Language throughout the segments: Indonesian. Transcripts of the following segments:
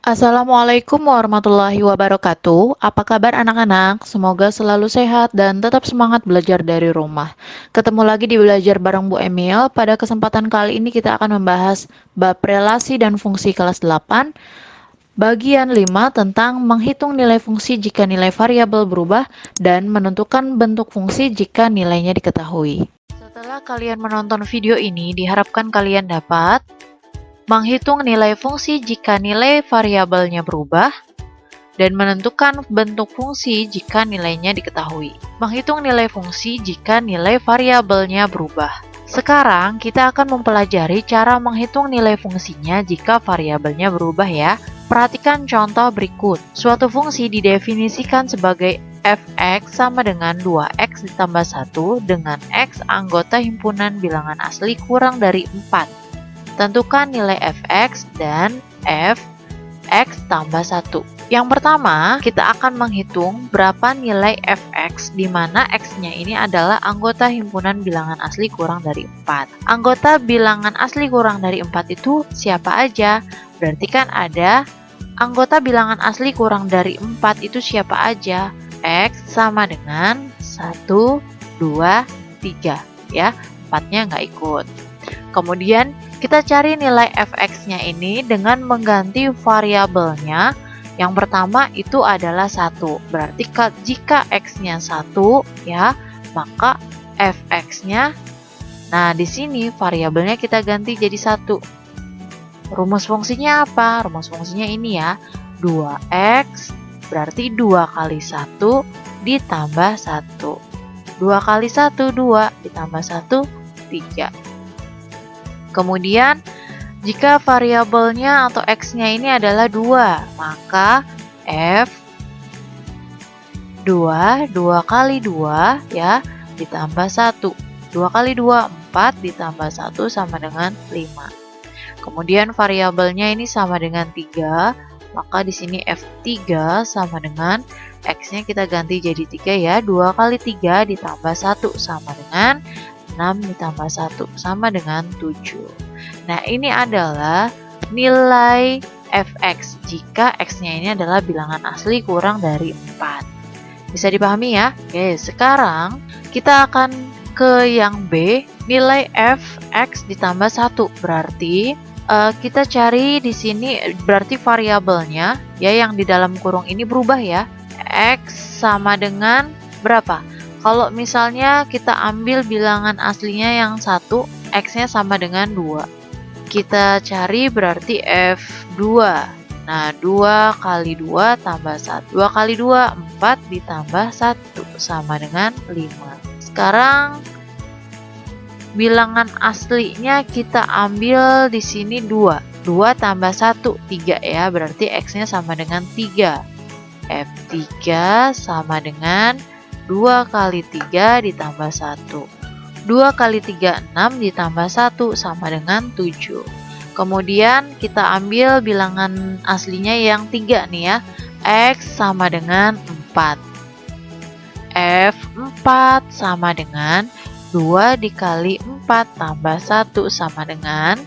Assalamualaikum warahmatullahi wabarakatuh. Apa kabar anak-anak? Semoga selalu sehat dan tetap semangat belajar dari rumah. Ketemu lagi di Belajar bareng Bu Emil. Pada kesempatan kali ini kita akan membahas bab relasi dan fungsi kelas 8, bagian 5 tentang menghitung nilai fungsi jika nilai variabel berubah dan menentukan bentuk fungsi jika nilainya diketahui. Setelah kalian menonton video ini, diharapkan kalian dapat menghitung nilai fungsi jika nilai variabelnya berubah, dan menentukan bentuk fungsi jika nilainya diketahui. Menghitung nilai fungsi jika nilai variabelnya berubah. Sekarang kita akan mempelajari cara menghitung nilai fungsinya jika variabelnya berubah ya. Perhatikan contoh berikut. Suatu fungsi didefinisikan sebagai f(x) sama dengan 2x ditambah 1 dengan x anggota himpunan bilangan asli kurang dari 4. Tentukan nilai f(x) dan f(x) tambah 1. Yang pertama, kita akan menghitung berapa nilai f(x), di mana x-nya ini adalah anggota himpunan bilangan asli kurang dari 4. Anggota bilangan asli kurang dari 4 itu siapa aja? Berarti kan ada anggota bilangan asli kurang dari 4 itu siapa aja? X sama dengan 1, 2, 3. Ya, 4-nya nggak ikut. Kemudian kita cari nilai f(x)-nya ini dengan mengganti variabelnya. Yang pertama itu adalah 1. Berarti jika x-nya 1 ya, maka f(x)-nya, nah di sini variabelnya kita ganti jadi 1. Rumus fungsinya apa? Rumus fungsinya ini ya. 2x berarti 2 kali 1 ditambah 1. 2 kali 1 2 ditambah 1 3. Kemudian, jika variabelnya atau x-nya ini adalah 2, maka f 2 kali 2 ya, ditambah 1. 2 kali 2, 4 ditambah 1 sama dengan 5. Kemudian variabelnya ini sama dengan 3, maka di sini f3 sama dengan x-nya kita ganti jadi 3 ya. 2 kali 3 ditambah 1 sama dengan 6 ditambah 1 sama dengan 7. Nah, ini adalah nilai f(x) jika x-nya ini adalah bilangan asli kurang dari 4. Bisa dipahami ya? Oke, sekarang kita akan ke yang B, nilai f(x) ditambah 1. Berarti kita cari di sini berarti variabelnya ya yang di dalam kurung ini berubah ya. X sama dengan berapa? Kalau misalnya kita ambil bilangan aslinya yang 1, x-nya sama dengan 2. Kita cari berarti f2. Nah, 2 kali 2 tambah 1. 2 kali 2, 4 ditambah 1 sama dengan 5. Sekarang bilangan aslinya kita ambil di sini 2. 2 tambah 1, 3 ya. Berarti x-nya sama dengan 3. F3 sama dengan 2 kali 3 ditambah 1. 2 kali 3, 6 ditambah 1 sama dengan 7. Kemudian kita ambil bilangan aslinya yang 3 nih ya. X sama dengan 4. F4 sama dengan 2 dikali 4 tambah 1 sama dengan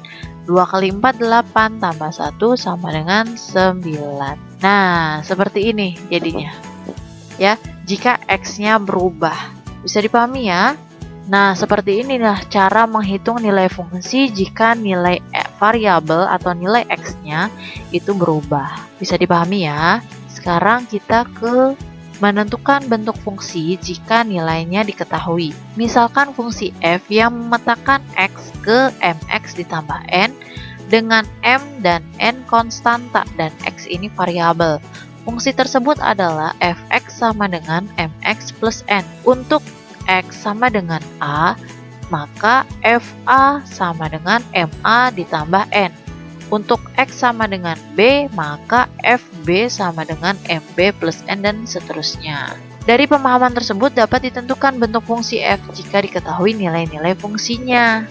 2 kali 4, 8 tambah 1 sama dengan 9. Nah, seperti ini jadinya. Ya, jika x-nya berubah. Bisa dipahami ya? Nah, seperti inilah cara menghitung nilai fungsi jika nilai variabel atau nilai x-nya itu berubah. Bisa dipahami ya? Sekarang kita ke menentukan bentuk fungsi jika nilainya diketahui. Misalkan fungsi f yang memetakan x ke mx ditambah n dengan m dan n konstanta dan x ini variabel. Fungsi tersebut adalah f(x) sama dengan mx plus n. Untuk x sama dengan a, maka fa sama dengan ma ditambah n. Untuk x sama dengan b, maka fb sama dengan mb plus n dan seterusnya. Dari pemahaman tersebut dapat ditentukan bentuk fungsi f jika diketahui nilai-nilai fungsinya.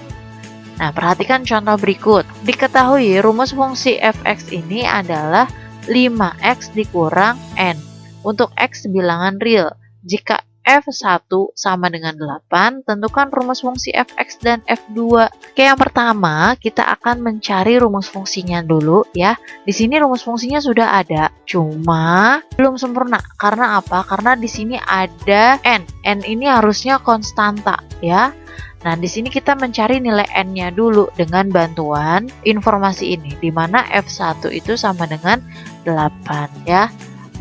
Nah, perhatikan contoh berikut. Diketahui rumus fungsi f(x) ini adalah 5x dikurang n. Untuk x bilangan real, jika F1 sama dengan 8, tentukan rumus fungsi fx dan f2. Oke, yang pertama kita akan mencari rumus fungsinya dulu ya. Di sini rumus fungsinya sudah ada, cuma belum sempurna. Karena apa? Karena di sini ada n. N ini harusnya konstanta ya. Nah, di sini kita mencari nilai n-nya dulu dengan bantuan informasi ini, di mana f1 itu sama dengan 8 ya.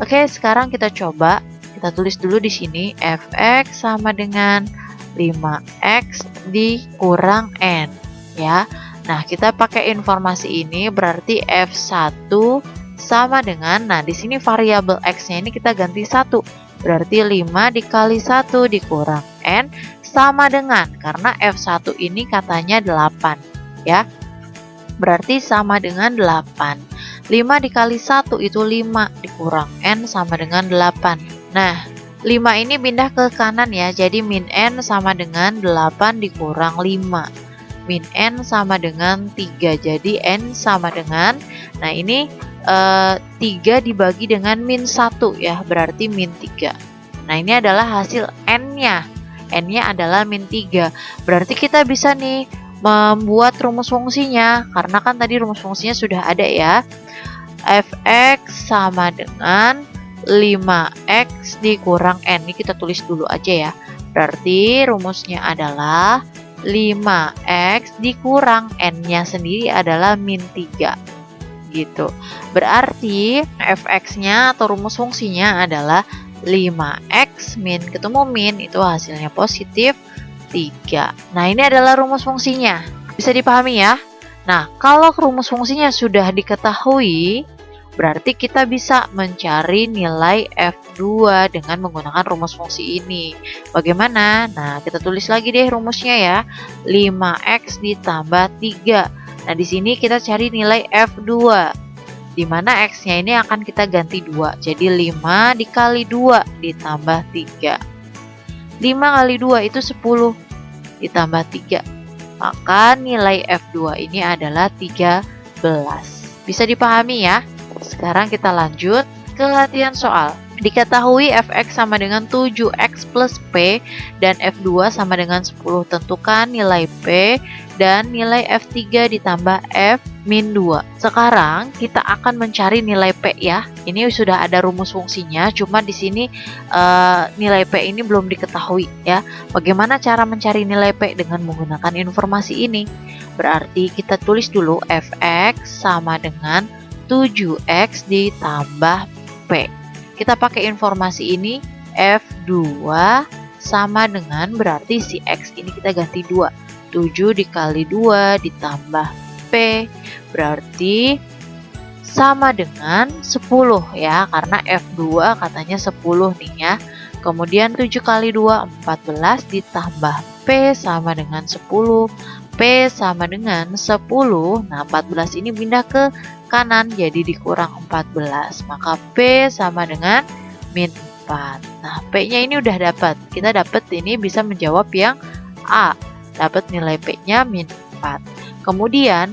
Oke, sekarang kita coba. Kita tulis dulu di sini fx sama dengan 5x dikurang n ya. Nah, kita pakai informasi ini berarti f1 sama dengan, nah di sini variabel x-nya ini kita ganti 1. Berarti 5 dikali 1 dikurang n sama dengan, karena f1 ini katanya 8 ya. Berarti sama dengan 8. 5 dikali 1 itu 5 dikurang n sama dengan 8. Nah, 5 ini pindah ke kanan ya, jadi min n sama dengan 8 dikurang 5. Min n sama dengan 3, jadi n sama dengan, nah ini 3 dibagi dengan min 1 ya, berarti min 3. Nah, ini adalah hasil n-nya. N-nya adalah min 3. Berarti kita bisa nih membuat rumus fungsinya, karena kan tadi rumus fungsinya sudah ada ya. Fx sama dengan 5x dikurang n. Ini kita tulis dulu aja ya. Berarti rumusnya adalah 5x dikurang n-nya sendiri adalah min 3 gitu. Berarti fx-nya atau rumus fungsinya adalah 5x min ketemu min, itu hasilnya positif 3. Nah, ini adalah rumus fungsinya. Bisa dipahami ya? Nah, kalau rumus fungsinya sudah diketahui, berarti kita bisa mencari nilai F2 dengan menggunakan rumus fungsi ini. Bagaimana? Nah, kita tulis lagi deh rumusnya ya. 5x ditambah 3. Nah, di sini kita cari nilai F2. Di mana x-nya ini akan kita ganti 2. Jadi 5 dikali 2 ditambah 3. 5 kali 2 itu 10 ditambah 3. Maka nilai F2 ini adalah 13. Bisa dipahami ya? Sekarang kita lanjut ke latihan soal. Diketahui fx sama dengan 7x plus p dan f2 sama dengan 10. Tentukan nilai p dan nilai f3 ditambah f min 2. Sekarang kita akan mencari nilai p ya. Ini sudah ada rumus fungsinya, cuma di sini nilai p ini belum diketahui ya. Bagaimana cara mencari nilai p dengan menggunakan informasi ini? Berarti kita tulis dulu fx sama dengan 7x ditambah p. Kita pakai informasi ini, F2 sama dengan, berarti si X ini kita ganti 2. 7 dikali 2 ditambah P, berarti sama dengan 10 ya, karena F2 katanya 10 nih ya. Kemudian 7 kali 2, 14 ditambah P sama dengan 10. P sama dengan 10, nah 14 ini pindah ke kanan jadi dikurang 14, maka P sama dengan min 4. Nah, P-nya ini udah dapat. Kita dapat ini bisa menjawab yang A. Dapat nilai P-nya min 4. Kemudian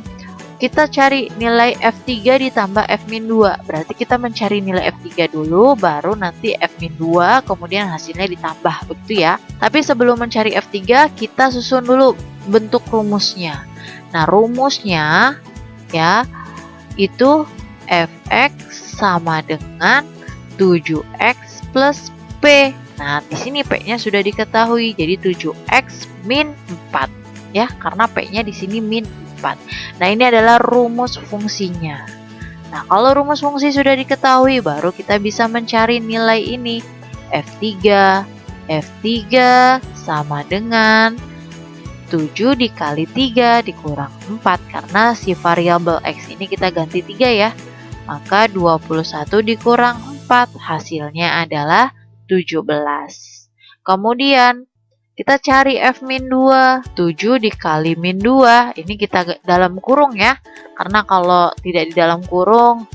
kita cari nilai F3 ditambah F min 2. Berarti kita mencari nilai F3 dulu, baru nanti F min 2, kemudian hasilnya ditambah, begitu ya. Tapi sebelum mencari F3, kita susun dulu bentuk rumusnya. Nah, rumusnya ya itu fx sama dengan 7x plus p. Nah, di sini p-nya sudah diketahui, jadi 7x min 4 ya, karena p-nya di sini min 4. Nah, ini adalah rumus fungsinya. Nah, kalau rumus fungsi sudah diketahui, baru kita bisa mencari nilai ini. F3 sama dengan 7 dikali 3 dikurang 4, karena si variabel X ini kita ganti 3 ya. Maka 21 dikurang 4 hasilnya adalah 17. Kemudian kita cari F min 2. 7 dikali min 2, ini kita dalam kurung ya. Karena kalau tidak di dalam kurung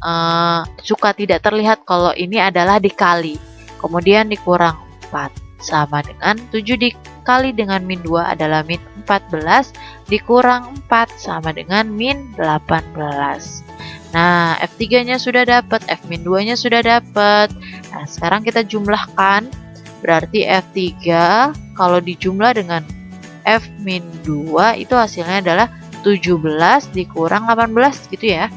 suka tidak terlihat kalau ini adalah dikali. Kemudian dikurang 4 sama dengan 7 dikali dengan min 2 adalah min 14 dikurang 4 sama dengan min 18. Nah, F3-nya sudah dapat, F min 2-nya sudah dapat. Nah, sekarang kita jumlahkan Berarti F3 kalau dijumlah dengan F-2 itu hasilnya adalah 17 dikurang 18 gitu ya.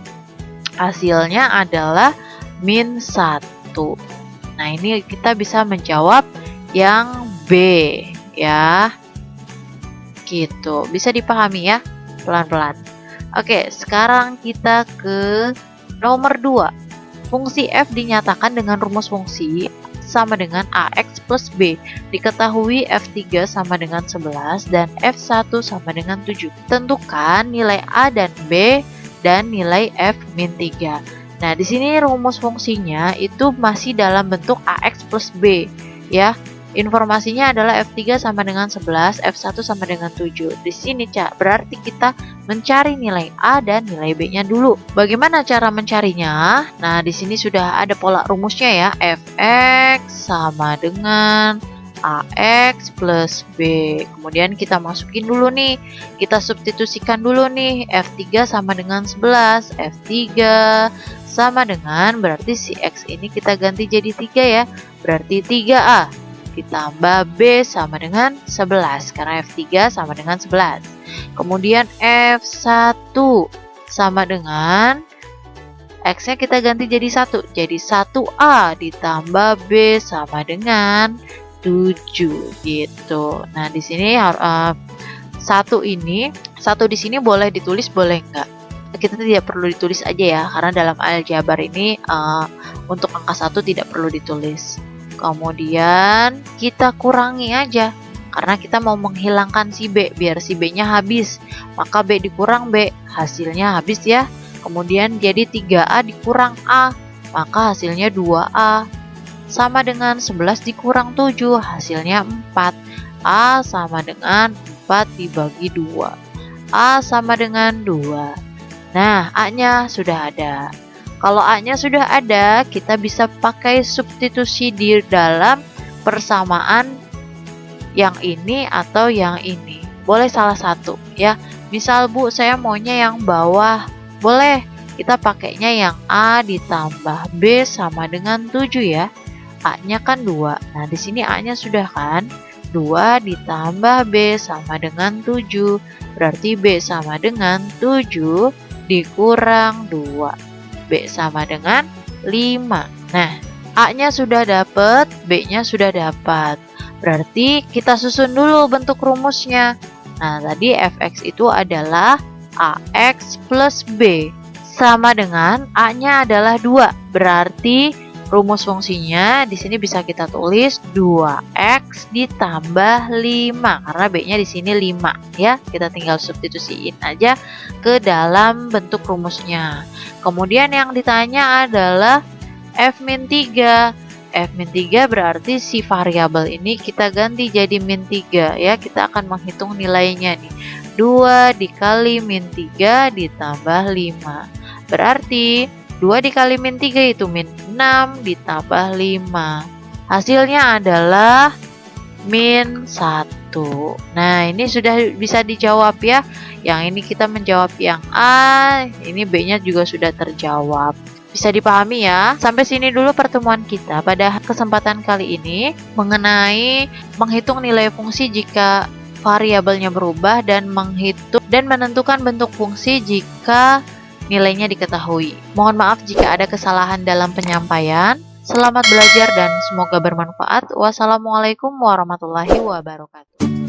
Hasilnya adalah -1. Nah, ini kita bisa menjawab yang B ya. Gitu. Bisa dipahami ya? Pelan-pelan. Oke, sekarang kita ke nomor 2. Fungsi f dinyatakan dengan rumus fungsi sama dengan AX plus B. Diketahui F3 sama dengan 11 dan F1 sama dengan 7. Tentukan nilai A dan B dan nilai F-3. Nah, di sini rumus fungsinya itu masih dalam bentuk AX plus B ya. Informasinya adalah F3 sama dengan 11, F1 sama dengan 7. Di sini, Cak, berarti kita mencari nilai A dan nilai B-nya dulu. Bagaimana cara mencarinya? Nah, di sini sudah ada pola rumusnya ya. Fx sama dengan AX plus B. Kemudian kita masukin dulu nih. Kita substitusikan dulu nih. F3 sama dengan 11. F3 sama dengan, berarti si X ini kita ganti jadi 3 ya. Berarti 3A. Ditambah B sama dengan 11 karena F3 sama dengan 11. Kemudian F1 sama dengan X-nya kita ganti jadi 1. Jadi 1A ditambah B sama dengan 7 gitu. Nah, di sini 1 ini, 1 di sini boleh ditulis boleh enggak? Kita tidak perlu ditulis aja ya, karena dalam aljabar ini untuk angka 1 tidak perlu ditulis. Kemudian kita kurangi aja karena kita mau menghilangkan si B biar si B-nya habis. Maka B dikurang B, hasilnya habis ya. Kemudian jadi 3A dikurang A, maka hasilnya 2A. Sama dengan 11 dikurang 7, hasilnya 4. A sama dengan 4 dibagi 2. A sama dengan 2. Nah, A-nya sudah ada. Kalau A-nya sudah ada, kita bisa pakai substitusi di dalam persamaan yang ini atau yang ini. Boleh salah satu ya. Misal Bu, saya maunya yang bawah. Boleh, kita pakainya yang A ditambah B sama dengan 7 ya. A-nya kan 2. Nah, di sini A-nya sudah kan? 2 ditambah B sama dengan 7. Berarti B sama dengan 7 dikurang 2. B sama dengan 5. Nah, A-nya sudah dapat, B-nya sudah dapat. Berarti kita susun dulu bentuk rumusnya. Nah, tadi Fx itu adalah AX plus B. Sama dengan A-nya adalah 2. Berarti rumus fungsinya di sini bisa kita tulis 2x ditambah 5 karena B-nya di sini 5 ya. Kita tinggal substitusiin aja ke dalam bentuk rumusnya. Kemudian yang ditanya adalah F-3. F-3 berarti si variabel ini kita ganti jadi -3 ya. Kita akan menghitung nilainya nih. 2 dikali -3 ditambah 5. Berarti 2 dikali -3 itu -6 ditambah 5. Hasilnya adalah -1. Nah, ini sudah bisa dijawab ya. Yang ini kita menjawab yang A, ini B-nya juga sudah terjawab. Bisa dipahami ya. Sampai sini dulu pertemuan kita pada kesempatan kali ini mengenai menghitung nilai fungsi jika variabelnya berubah dan menghitung dan menentukan bentuk fungsi jika nilainya diketahui. Mohon maaf jika ada kesalahan dalam penyampaian. Selamat belajar dan semoga bermanfaat. Wassalamualaikum warahmatullahi wabarakatuh.